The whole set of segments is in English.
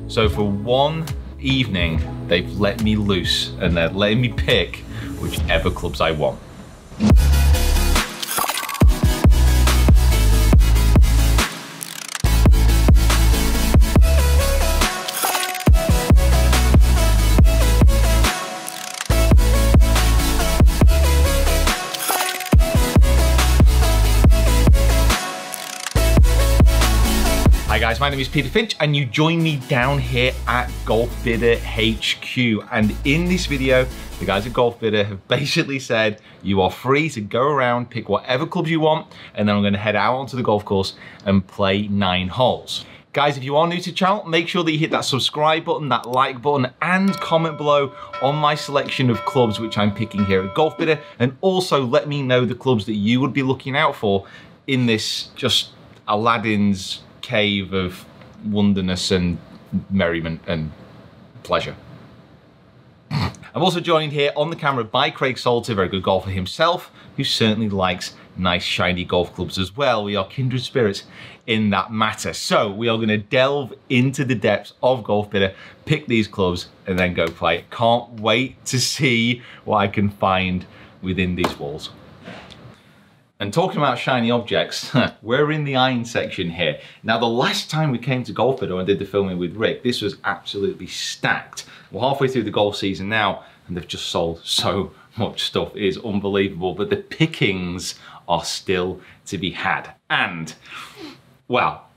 So for one evening, they've let me loose and they're letting me pick whichever clubs I want. Hi guys, my name is Peter Finch and you join me down here at Golfbidder HQ. And in this video, the guys at Golfbidder have basically said you are free to go around, pick whatever clubs you want, and then I'm going to head out onto the golf course and play 9 holes. Guys, if you are new to the channel, make sure that you hit that subscribe button, that like button, and comment below on my selection of clubs which I'm picking here at Golfbidder. And also let me know the clubs that you would be looking out for in this just Aladdin's cave of wonderness and merriment and pleasure. I'm also joined here on the camera by Craig Salter, a very good golfer himself, who certainly likes nice shiny golf clubs as well. We are kindred spirits in that matter. So we are going to delve into the depths of Golfbidder, pick these clubs, and then go play. Can't wait to see what I can find within these walls. And talking about shiny objects, we're in the iron section here. Now, the last time we came to Golfbidder and did the filming with Rick, this was absolutely stacked. We're halfway through the golf season now, and they've just sold so much stuff. It is unbelievable, but the pickings are still to be had. And, well,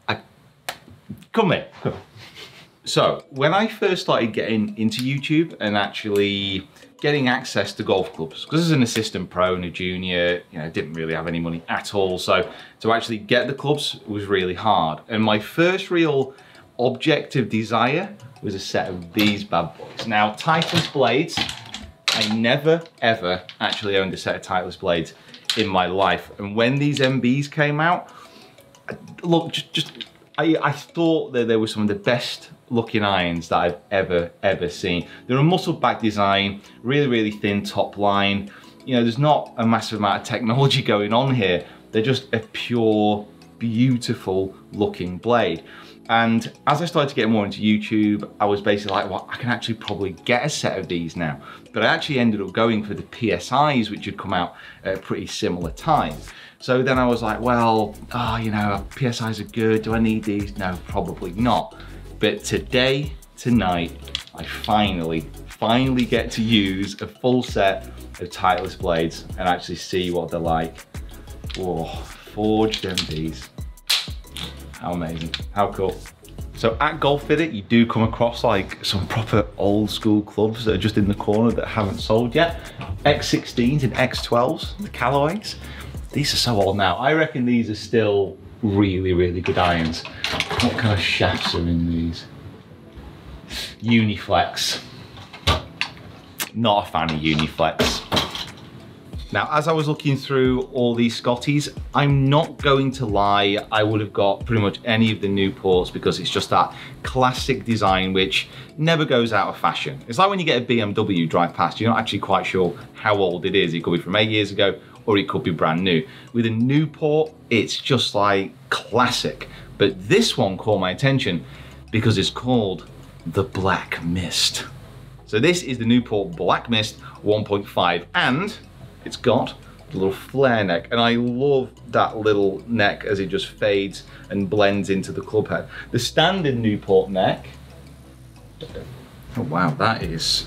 come here. So, when I first started getting into YouTube and actually getting access to golf clubs, because as an assistant pro and a junior, you know, didn't really have any money at all. So to actually get the clubs was really hard. And my first real objective desire was a set of these bad boys. Now, TITLEIST blades, I never ever actually owned a set of TITLEIST blades in my life. And when these MBs came out, look, I thought that they were some of the best looking irons that I've ever seen. They're a muscle back design, really thin top line. You know, there's not a massive amount of technology going on here. They're just a pure, beautiful looking blade. And as I started to get more into YouTube, I was basically like, well, I can actually probably get a set of these now. But I actually ended up going for the PSIs, which had come out at a pretty similar time. So then I was like, well, you know, PSIs are good. Do I need these? No, probably not. But today, tonight, I finally get to use a full set of TITLEIST blades and actually see what they're like. Whoa, forged MBs. How amazing, how cool. So at Golfbidder, you do come across like some proper old school clubs that are just in the corner that haven't sold yet. X16s and X12s, the Callaways. These are so old now. I reckon these are still really good irons. What kind of shafts are in these? Uniflex. Not a fan of Uniflex. Now, as I was looking through all these Scotties, I'm not going to lie, I would have got pretty much any of the NEWPORTs because it's just that classic design which never goes out of fashion. It's like when you get a BMW drive past, you're not actually quite sure how old it is. It could be from 8 years ago or it could be brand new. With a NEWPORT, it's just like classic. But this one caught my attention because it's called the Black Mist. So this is the NEWPORT Black Mist 1.5 and it's got a little flare neck, and I love that little neck as it just fades and blends into the club head. The standard NEWPORT neck, oh wow, that is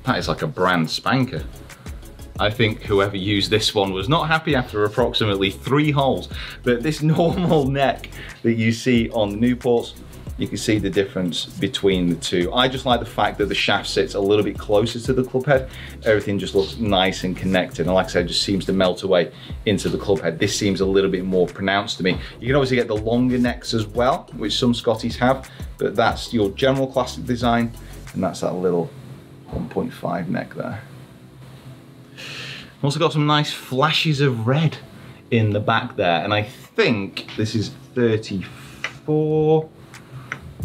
like a brand spanker. I think whoever used this one was not happy after approximately 3 holes, but this normal neck that you see on the NEWPORTs, you can see the difference between the two. I just like the fact that the shaft sits a little bit closer to the club head. Everything just looks nice and connected. And like I said, it just seems to melt away into the club head. This seems a little bit more pronounced to me. You can obviously get the longer necks as well, which some Scotties have, but that's your general classic design. And that's that little 1.5 neck there. Also got some nice flashes of red in the back there. And I think this is 34.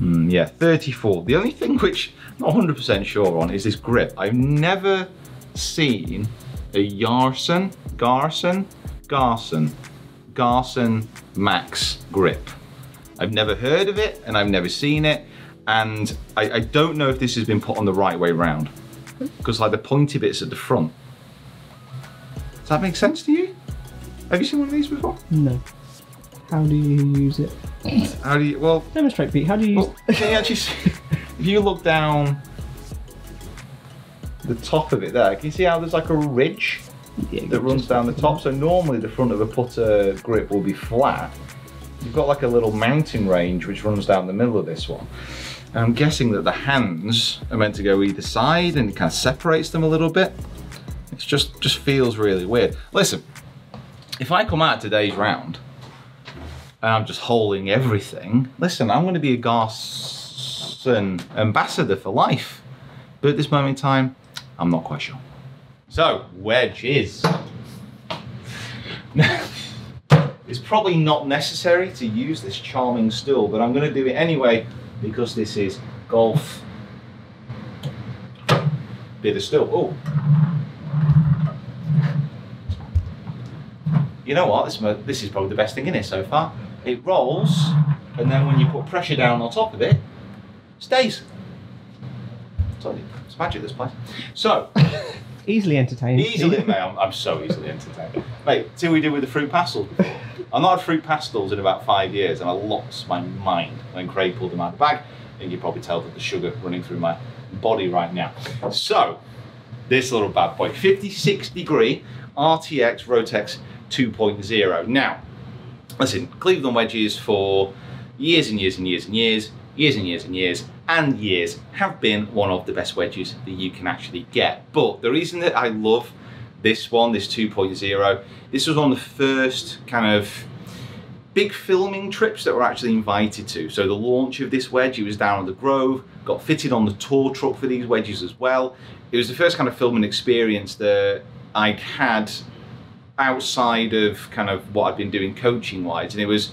Yeah, 34. The only thing which I'm not 100% sure on is this grip. I've never seen a Garson Max grip. I've never heard of it and I've never seen it. And I don't know if this has been put on the right way round. Because like the pointy bits at the front. Does that make sense to you? Have you seen one of these before? No. How do you use it? How do you, well... Demonstrate, Pete. How do you use it? Can you actually see, if you look down the top of it there, can you see how there's like a ridge that runs down the top? So normally the front of a putter grip will be flat. You've got like a little mounting range which runs down the middle of this one. And I'm guessing that the hands are meant to go either side and it kind of separates them a little bit. It just feels really weird. Listen, if I come out today's round and I'm just holding everything, listen, I'm going to be a Garson ambassador for life. But at this moment in time, I'm not quite sure. So, wedges. It's probably not necessary to use this charming stool, but I'm going to do it anyway because this is golf bidder stool. Oh, you know what? This is probably the best thing in it so far. It rolls, and then when you put pressure down on top of it, it stays. It's magic, this place. So. Easily entertained. Easily, mate. I'm so easily entertained. Mate, see what we did with the fruit pastels before. I've not had fruit pastels in about 5 years, and I lost my mind when Craig pulled them out of the bag. I think you probably tell that the sugar running through my body right now. So, this little bad boy, 56 degree RTX ROTEX 2.0. Now, listen, Cleveland wedges for years and years and years and years, and years have been one of the best wedges that you can actually get. But the reason that I love this one, this 2.0, this was one of the first kind of big filming trips that we're actually invited to. So the launch of this wedge, it was down at the Grove, got fitted on the tour truck for these wedges as well. It was the first kind of filming experience that I'd had outside of kind of what I'd been doing coaching wise. And it was,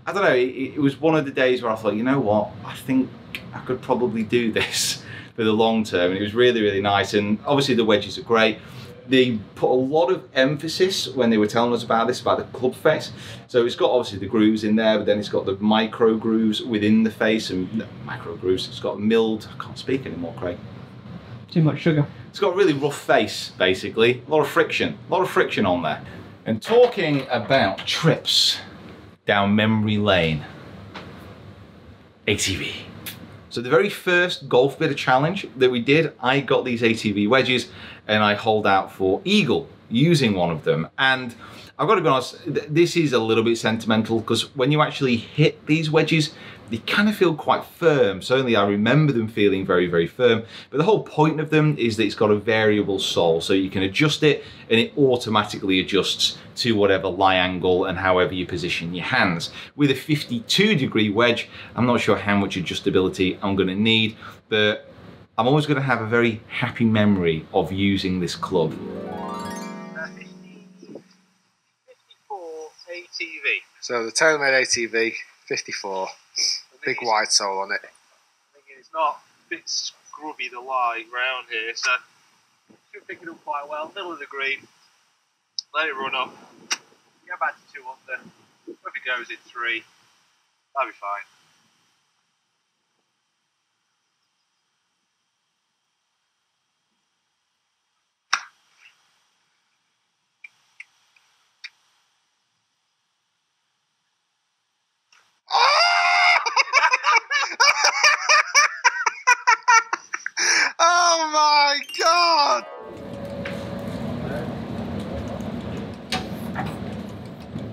I don't know, it was one of the days where I thought, you know what, I think I could probably do this for the long term. And it was really, really nice. And obviously the wedges are great. They put a lot of emphasis when they were telling us about this, about the club face. So it's got obviously the grooves in there, but then it's got the micro grooves within the face, and no, micro grooves. It's got milled, I can't speak anymore, Craig. Too much sugar. It's got a really rough face, basically. A lot of friction on there. And talking about trips down memory lane, ATV. So the very first golf bidder challenge that we did, I got these ATV wedges and I holed out for eagle using one of them. And I've got to be honest, this is a little bit sentimental because when you actually hit these wedges, they kind of feel quite firm. Certainly I remember them feeling very, very firm. But the whole point of them is that it's got a variable sole. So you can adjust it and it automatically adjusts to whatever lie angle and however you position your hands. With a 52-degree wedge, I'm not sure how much adjustability I'm going to need, but I'm always going to have a very happy memory of using this club. 54 ATV. So the TAYLORMADE ATV, 54. Big wide sole on it. It's not a bit scrubby, the lie round here, so should pick it up quite well. Middle of the green, let it run up, get back to 2 under. If it goes in 3, that'll be fine. Oh my God!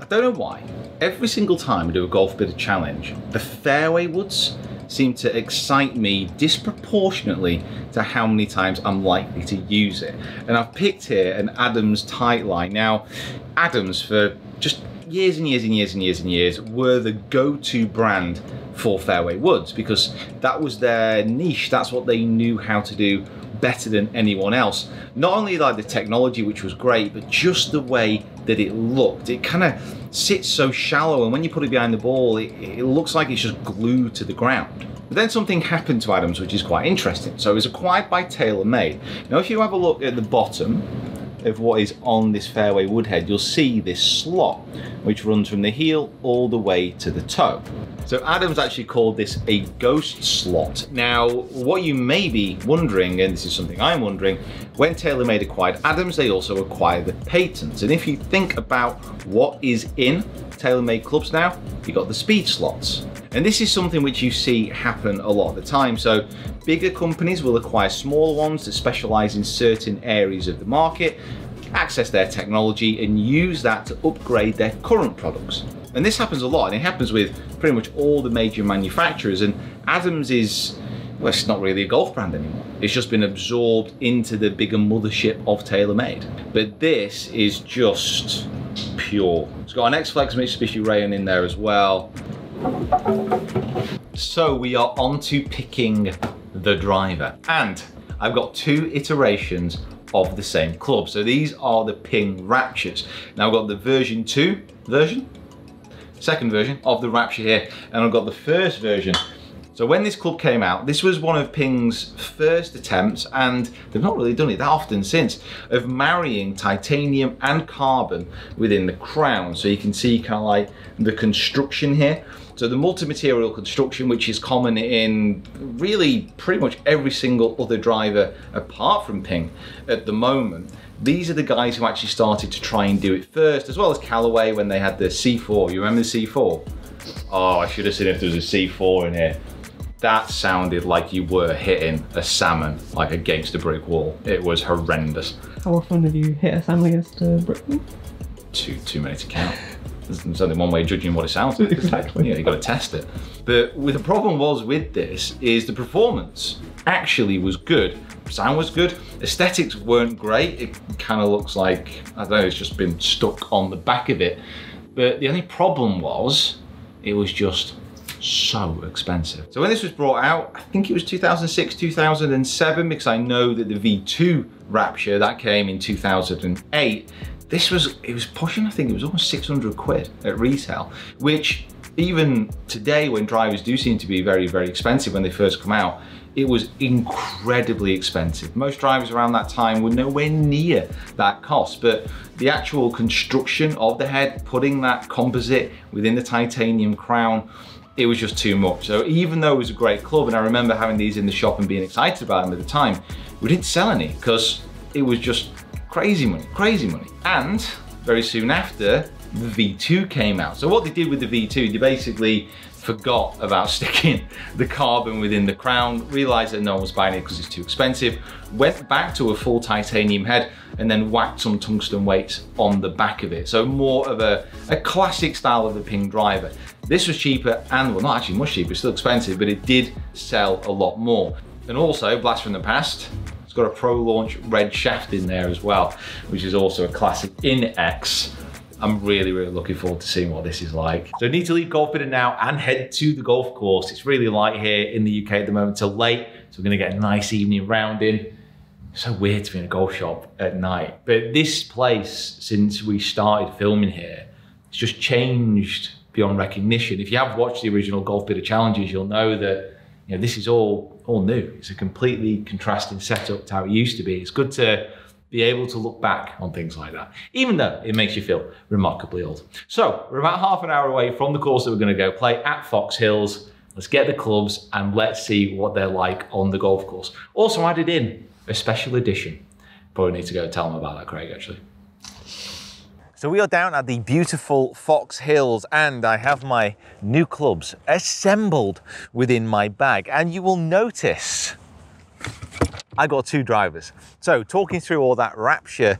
I don't know why. Every single time I do a golf bidder challenge, the fairway woods seem to excite me disproportionately to how many times I'm likely to use it. And I've picked here an Adams tight line. Now, Adams for just years and years and years and years and years were the go-to brand for fairway woods because that was their niche. That's what they knew how to do better than anyone else. Not only like the technology, which was great, but just the way that it looked. It kind of sits so shallow, and when you put it behind the ball, it looks like it's just glued to the ground. But then something happened to Adams, which is quite interesting. So it was acquired by TaylorMade. Now, if you have a look at the bottom, of what is on this fairway wood head, you'll see this slot which runs from the heel all the way to the toe. So Adam's actually called this a ghost slot. Now, what you may be wondering, and this is something I'm wondering, when TaylorMade acquired Adams, they also acquired the patents. And if you think about what is in TaylorMade clubs now, you got the speed slots. And this is something which you see happen a lot of the time. So bigger companies will acquire smaller ones that specialize in certain areas of the market, access their technology, and use that to upgrade their current products. And this happens a lot, and it happens with pretty much all the major manufacturers. And Adams is, well, it's not really a golf brand anymore. It's just been absorbed into the bigger mothership of TaylorMade. But this is just pure. It's got an X-Flex Mitsubishi Rayon in there as well. So we are on to picking the driver. And I've got 2 iterations of the same club. So these are the Ping Raptures. Now I've got the version 2 second version of the Rapture here, and I've got the first version. So when this club came out, this was one of Ping's first attempts, and they've not really done it that often since, of marrying titanium and carbon within the crown. So you can see kind of like the construction here. So the multi-material construction, which is common in really pretty much every single other driver apart from Ping at the moment. These are the guys who actually started to try and do it first, as well as Callaway when they had the C4. You remember the C4? Oh, I should have seen if there was a C4 in here. That sounded like you were hitting a salmon like against a brick wall. It was horrendous. How often have you hit a salmon against a brick wall? Too many to count. There's only one way of judging what it sounds like. Exactly. Yeah, you got to test it. But the problem was with this is the performance actually was good. Sound was good. Aesthetics weren't great. It kind of looks like, I don't know, it's just been stuck on the back of it. But the only problem was it was just so expensive. So when this was brought out, I think it was 2006, 2007, because I know that the V2 Rapture, that came in 2008. It was pushing, I think it was almost 600 quid at retail, which even today when drivers do seem to be very, very expensive when they first come out, it was incredibly expensive. Most drivers around that time were nowhere near that cost, but the actual construction of the head, putting that composite within the titanium crown, it was just too much. So even though it was a great club, and I remember having these in the shop and being excited about them at the time, we didn't sell any because it was just crazy money, crazy money. And very soon after, the V2 came out. So what they did with the V2, they basically forgot about sticking the carbon within the crown, realized that no one was buying it because it's too expensive, went back to a full titanium head, and then whacked some tungsten weights on the back of it. So more of a classic style of the Ping driver. This was cheaper, and well, not actually much cheaper, it's still expensive, but it did sell a lot more. And also, blast from the past, it's got a Pro Launch red shaft in there as well, which is also a classic in X. I'm really, really looking forward to seeing what this is like. So I need to leave Golfbidder now and head to the golf course. It's really light here in the UK at the moment till late, so we're gonna get a nice evening round in. It's so weird to be in a golf shop at night. But this place, since we started filming here, it's just changed beyond recognition. If you have watched the original Golfbidder challenges, you'll know that this is all new. It's a completely contrasting setup to how it used to be. It's good to be able to look back on things like that, even though it makes you feel remarkably old. So we're about half an hour away from the course that we're gonna go play at Fox Hills. Let's get the clubs and let's see what they're like on the golf course. Also added in a special edition. Probably need to go tell them about that, Craig, actually. So we are down at the beautiful Fox Hills and I have my new clubs assembled within my bag. And you will notice I got 2 drivers. So talking through all that Rapture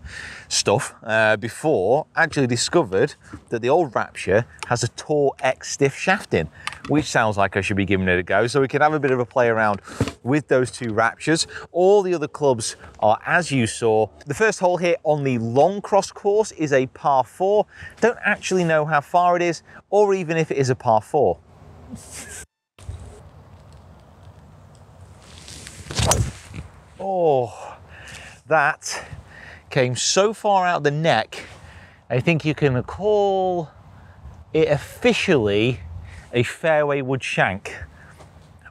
stuff before, actually discovered that the old Rapture has a Tour X stiff shaft in, which sounds like I should be giving it a go. So we can have a bit of a play around with those 2 Raptures. All the other clubs are as you saw. The first hole here on the long cross course is a par 4. Don't actually know how far it is or even if it is a par 4. Oh, that came so far out the neck, I think you can call it officially a fairway wood shank,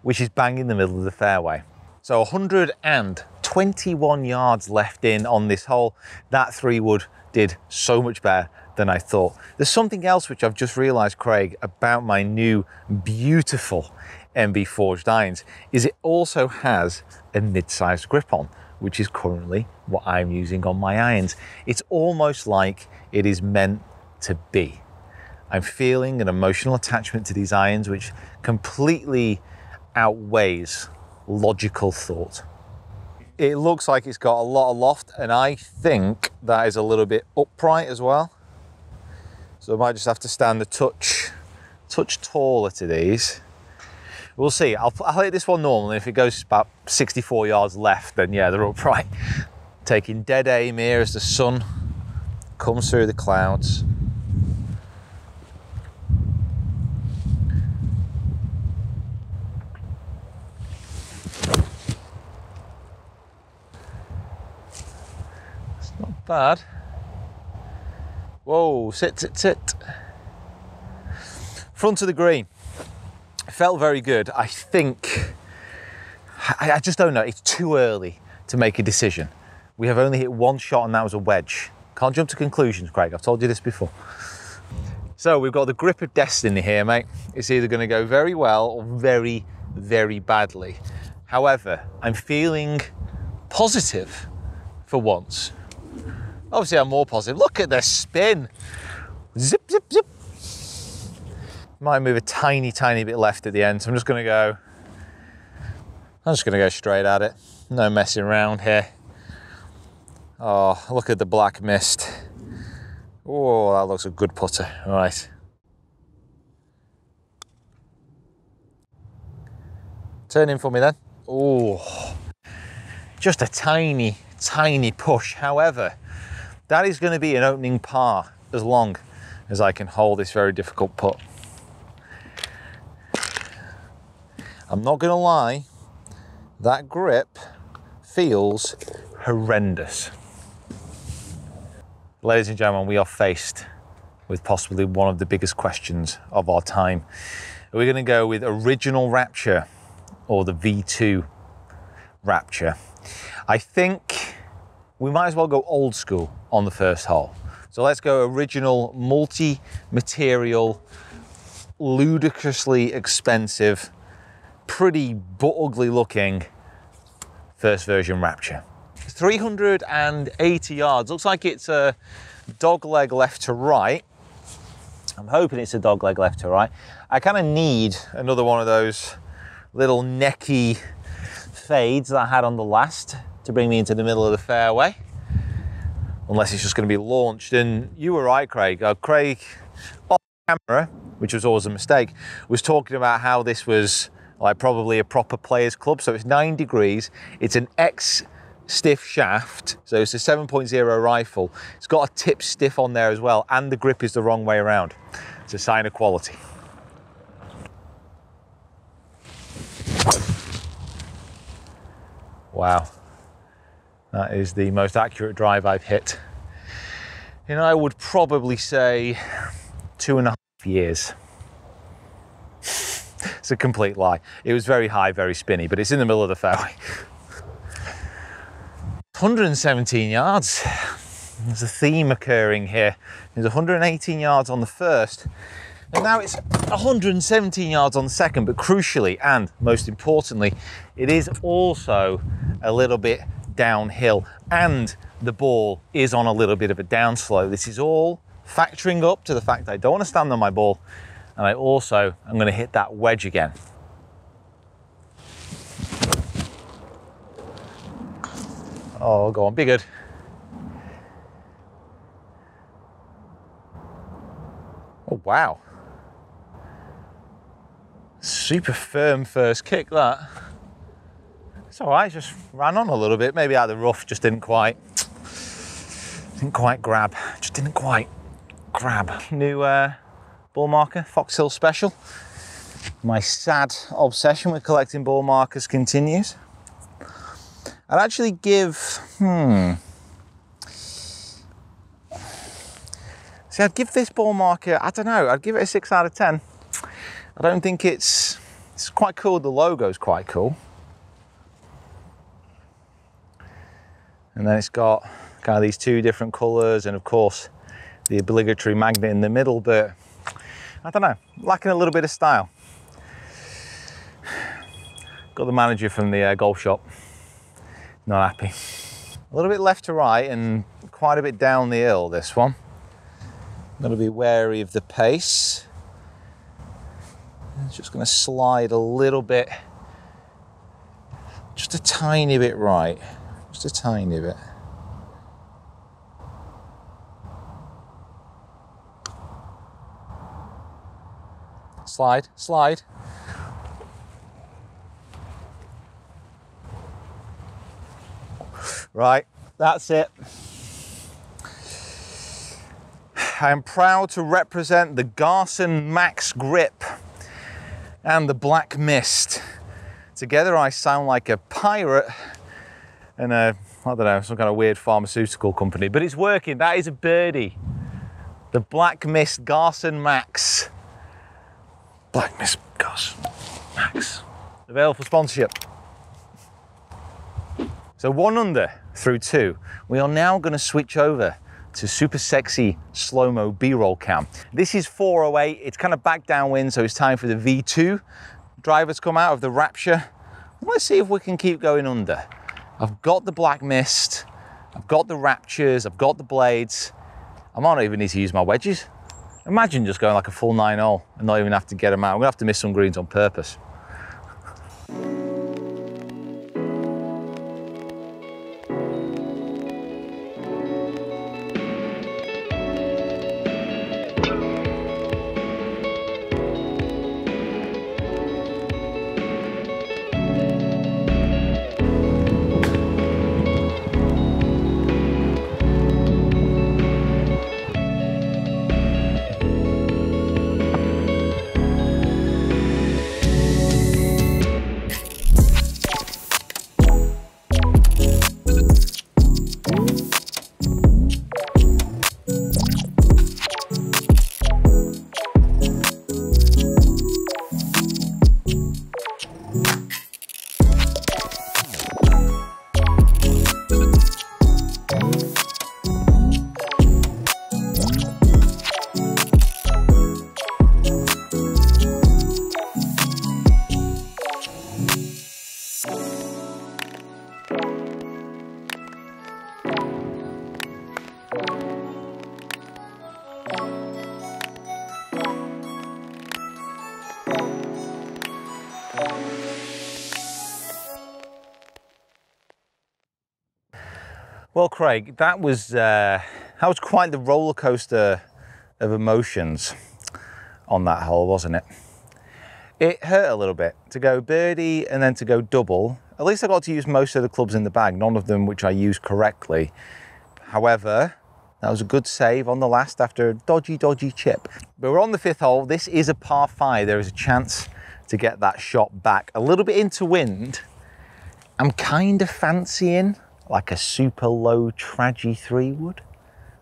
which is bang in the middle of the fairway. So 112 21 yards left in on this hole. That 3-wood did so much better than I thought. There's something else which I've just realized, Craig, about my new beautiful MB forged irons, is it also has a mid-sized grip on, which is currently what I'm using on my irons. It's almost like it is meant to be. I'm feeling an emotional attachment to these irons which completely outweighs logical thought. It looks like it's got a lot of loft, and I think that is a little bit upright as well. So I might just have to stand a touch taller to these. We'll see. I'll hit this one normally. If it goes about 64 yards left, then yeah, they're upright. Taking dead aim here as the sun comes through the clouds. It's not bad. Whoa, sit. Front of the green. Felt very good. I think, I just don't know, it's too early to make a decision. We have only hit one shot and that was a wedge. Can't jump to conclusions, Craig, I've told you this before. So we've got the grip of destiny here, mate. It's either going to go very well or very, very badly. However, I'm feeling positive for once. Obviously I'm more positive. Look at the spin. Zip, zip, zip. Might move a tiny bit left at the end, so I'm just going to go straight at it. No messing around here. Oh, look at the black mist. Oh, that looks a good putter. All right. Turn in for me then. Oh, just a tiny push. However, that is going to be an opening par as long as I can hold this very difficult putt. I'm not going to lie, that grip feels horrendous. Ladies and gentlemen, we are faced with possibly one of the biggest questions of our time. Are we going to go with original Rapture or the V2 Rapture? I think we might as well go old school on the first hole. So let's go original, multi-material, ludicrously expensive, pretty but ugly looking first version Rapture. 380 yards. Looks like it's a dog leg left to right. I'm hoping it's a dog leg left to right. I kind of need another one of those little necky fades that I had on the last to bring me into the middle of the fairway. Unless it's just going to be launched. And you were right, Craig. Craig, off camera, which was always a mistake, was talking about how this was like probably a proper player's club. So it's 9 degrees. It's an X stiff shaft. So it's a 7.0 rifle. It's got a tip stiff on there as well. And the grip is the wrong way around. It's a sign of quality. Wow. That is the most accurate drive I've hit. You know, I would probably say 2.5 years. It's a complete lie. It was very high, very spinny, but it's in the middle of the fairway. 117 yards. There's a theme occurring here. There's 118 yards on the first, and now it's 117 yards on the second, but crucially, and most importantly, it is also a little bit downhill, and the ball is on a little bit of a downslope. This is all factoring up to the fact that I don't want to stand on my ball, and I also am going to hit that wedge again. Oh, go on, be good. Oh, wow. Super firm first kick, that. It's all right, just ran on a little bit. Maybe out of the rough, just didn't quite grab. Just didn't quite grab. New ball marker, Foxhill Special. My sad obsession with collecting ball markers continues. I'd actually give, See, I'd give this ball marker, I don't know, I'd give it a 6 out of 10. I don't think it's quite cool. The logo's quite cool. And then it's got kind of these two different colours and of course the obligatory magnet in the middle, but I don't know, lacking a little bit of style. Got the manager from the golf shop, not happy. A little bit left to right and quite a bit down the hill, this one. Got to be wary of the pace. It's just going to slide a little bit, just a tiny bit right, just a tiny bit. Slide, slide. Right, that's it. I am proud to represent the Garson Max Grip and the Black Mist. Together I sound like a pirate and I don't know, some kind of weird pharmaceutical company, but it's working. That is a birdie. The Black Mist Garson Max. Black Mist Garson Max. Available for sponsorship. So 1 under through 2. We are now going to switch over to super sexy slow-mo B-roll cam. This is 408. It's kind of back downwind, so it's time for the V2 driver to come out of the Rapture. Let's see if we can keep going under. I've got the Black Mist, I've got the Raptures, I've got the blades. I might not even need to use my wedges. Imagine just going like a full 9-hole and not even have to get them out. I'm gonna have to miss some greens on purpose. Well, Craig, that was quite the roller coaster of emotions on that hole, wasn't it? It hurt a little bit to go birdie and then to go double. At least I got to use most of the clubs in the bag, none of them which I used correctly. However, that was a good save on the last after a dodgy chip. But we're on the 5th hole. This is a par 5. There is a chance to get that shot back. A little bit into wind. I'm kind of fancying like a super low traggy 3 wood.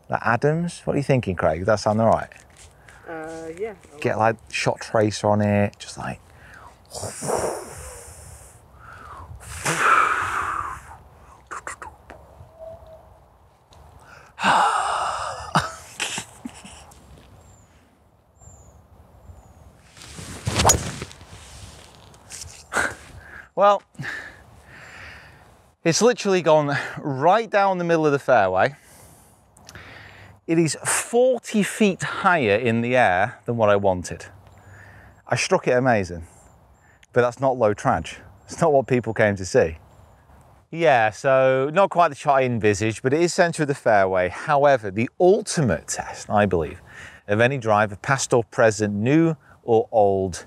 That Adams. What are you thinking, Craig? Does that sound all right? Yeah. Get like shot tracer on it, just like. Well, it's literally gone right down the middle of the fairway. It is 40 feet higher in the air than what I wanted. I struck it amazing, but that's not low trage. It's not what people came to see. Yeah, so not quite the shot I envisaged, but it is centre of the fairway. However, the ultimate test, I believe, of any driver, past or present, new or old,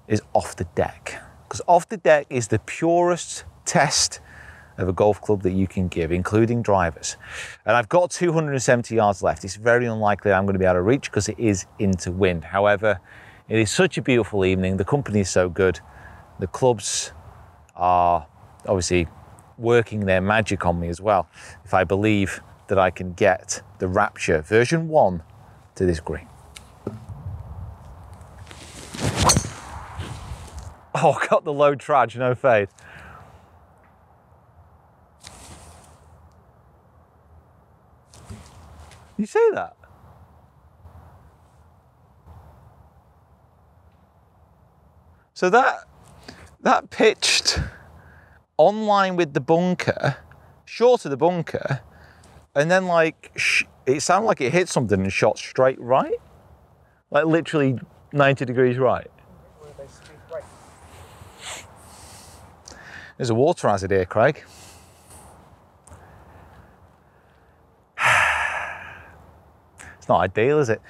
is off the deck. Because off the deck is the purest test of a golf club that you can give, including drivers. And I've got 270 yards left. It's very unlikely I'm going to be able to reach because it is into wind. However, it is such a beautiful evening. The company is so good. The clubs are obviously working their magic on me as well. If I believe that I can get the Rapture version 1 to this green. Oh, got the low trage, no fade. You see that? So that pitched on line with the bunker, short of the bunker, and then like it sounded like it hit something and shot straight right, like literally 90 degrees right. There's a water hazard here, Craig. It's not ideal, is it?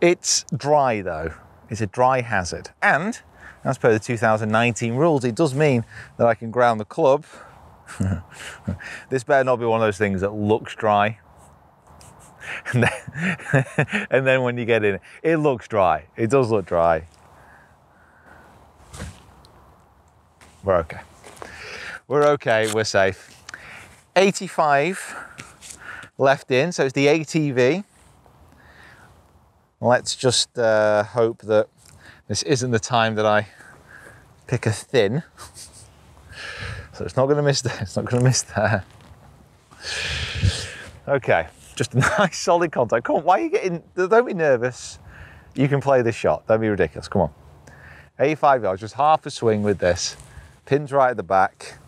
It's dry though. It's a dry hazard, and as per the 2019 rules, it does mean that I can ground the club. This better not be one of those things that looks dry. And then when you get in, it looks dry. It does look dry. We're okay. We're okay, we're safe. 85 left in, so it's the ATV. Let's just hope that this isn't the time that I pick a thin. So it's not gonna miss there, it's not gonna miss there. Okay, just a nice solid contact. Come on, why are you getting, don't be nervous. You can play this shot, don't be ridiculous, come on. 85 yards, just half a swing with this. Pin's right at the back.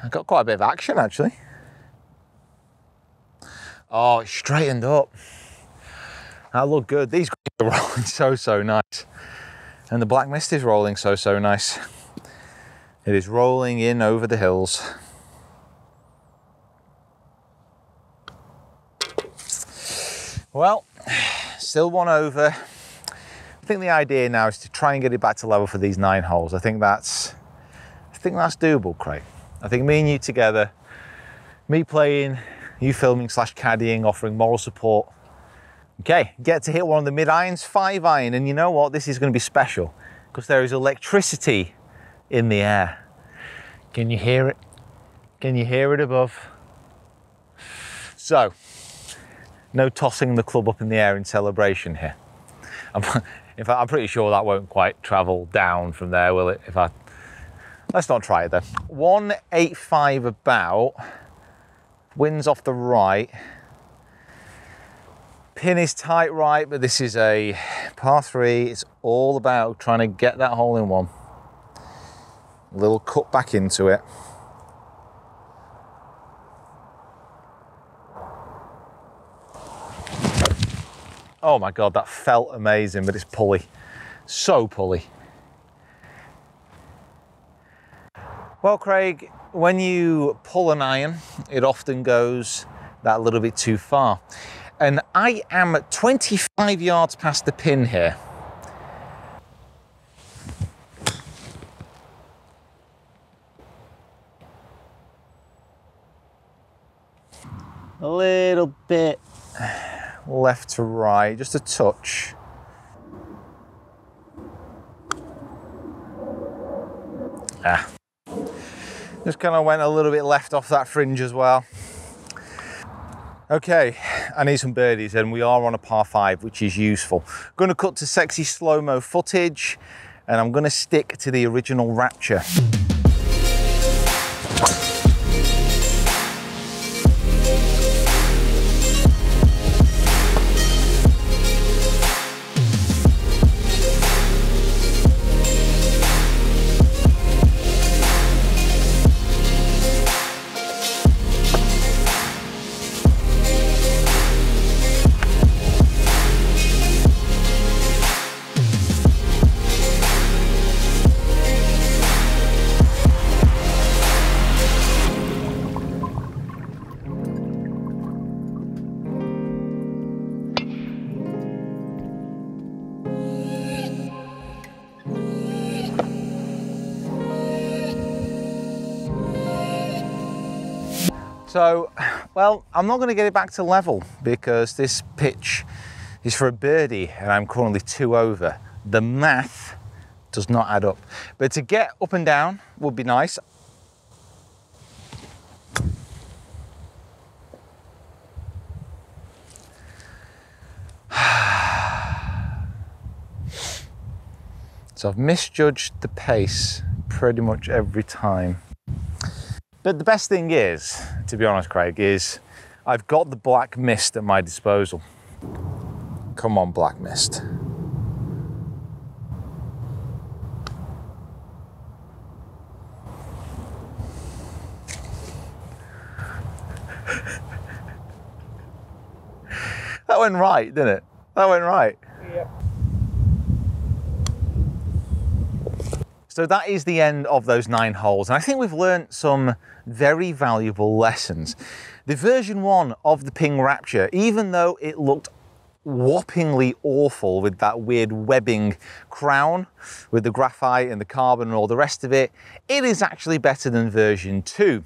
I got quite a bit of action actually. Oh, it straightened up. That looked good. These are rolling so nice. And the black mist is rolling so nice. It is rolling in over the hills. Well, still one over. I think the idea now is to try and get it back to level for these 9 holes. I think that's doable, Craig. I think me and you together, me playing, you filming / caddying, offering moral support. Okay, get to hit one of the mid-irons, 5-iron, and you know what? This is going to be special because there is electricity in the air. Can you hear it? Can you hear it above? So, no tossing the club up in the air in celebration here. In fact, I'm pretty sure that won't quite travel down from there, will it? Let's not try it then. 185 about, winds off the right. Pin is tight right, but this is a par 3. It's all about trying to get that hole in one. A little cut back into it. Oh my God, that felt amazing, but it's pulley. So pulley. Well, Craig, when you pull an iron, it often goes that little bit too far. And I am 25 yards past the pin here. A little bit left to right, just a touch. Just kind of went a little bit left off that fringe as well. Okay, I need some birdies and we are on a par 5, which is useful. Going to cut to sexy slow-mo footage and I'm going to stick to the original Rapture. So, well, I'm not going to get it back to level because this pitch is for a birdie and I'm currently 2 over. The math does not add up. But to get up and down would be nice. So I've misjudged the pace pretty much every time. But the best thing is, to be honest, Craig, is I've got the black mist at my disposal. Come on, black mist. That went right, didn't it? That went right. Yep. So that is the end of those 9 holes. And I think we've learned some very valuable lessons. The version 1 of the Ping Rapture, even though it looked whoppingly awful with that weird webbing crown with the graphite and the carbon and all the rest of it, it is actually better than version 2,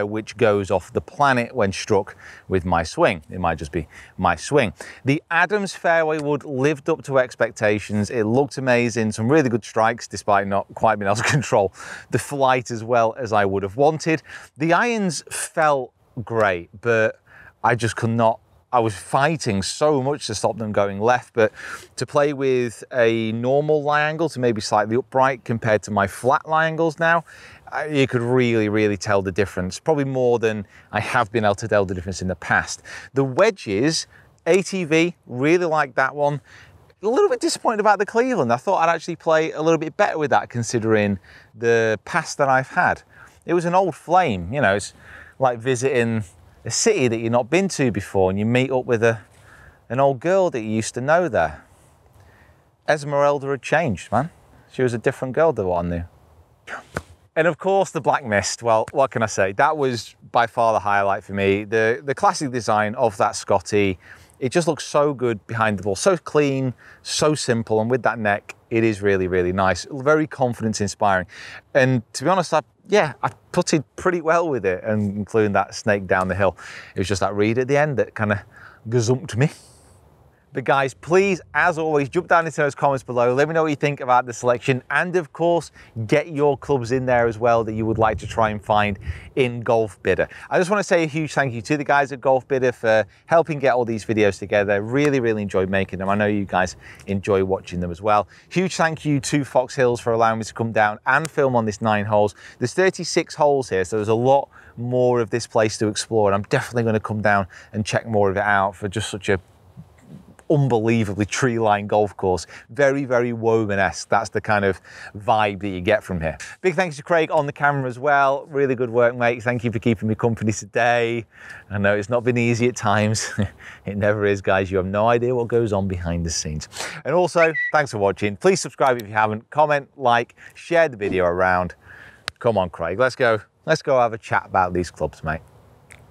which goes off the planet when struck with my swing. It might just be my swing. The Adams fairway wood lived up to expectations. It looked amazing, some really good strikes despite not quite being able to control the flight as well as I would have wanted. The irons felt great, but I just could not. I was fighting so much to stop them going left, but to play with a normal lie angle to maybe slightly upright compared to my flat lie angles now, you could really tell the difference, probably more than I have been able to tell the difference in the past. The wedges, ATV, really like that one. A little bit disappointed about the Cleveland. I thought I'd actually play a little bit better with that considering the past that I've had. It was an old flame, you know, it's like visiting a city that you've not been to before and you meet up with an old girl that you used to know there. Esmeralda had changed, man. She was a different girl than what I knew. And of course the black mist, well, what can I say? That was by far the highlight for me. The classic design of that Scotty, it just looks so good behind the ball, so clean, so simple, and with that neck, it is really nice, very confidence inspiring. And to be honest, I putted pretty well with it, and including that snake down the hill. It was just that read at the end that kind of gazumped me. But guys, please, as always, jump down into those comments below. Let me know what you think about the selection. And of course, get your clubs in there as well that you would like to try and find in GolfBidder. I just want to say a huge thank you to the guys at GolfBidder for helping get all these videos together. Really enjoyed making them. I know you guys enjoy watching them as well. Huge thank you to Fox Hills for allowing me to come down and film on this 9 holes. There's 36 holes here, so there's a lot more of this place to explore. And I'm definitely going to come down and check more of it out for just such a unbelievably tree-lined golf course. Very Woburn-esque. That's the kind of vibe that you get from here. Big thanks to Craig on the camera as well. Really good work, mate. Thank you for keeping me company today. I know it's not been easy at times. It never is, guys. You have no idea what goes on behind the scenes. And also, thanks for watching. Please subscribe if you haven't. Comment, like, share the video around. Come on, Craig. Let's go have a chat about these clubs, mate.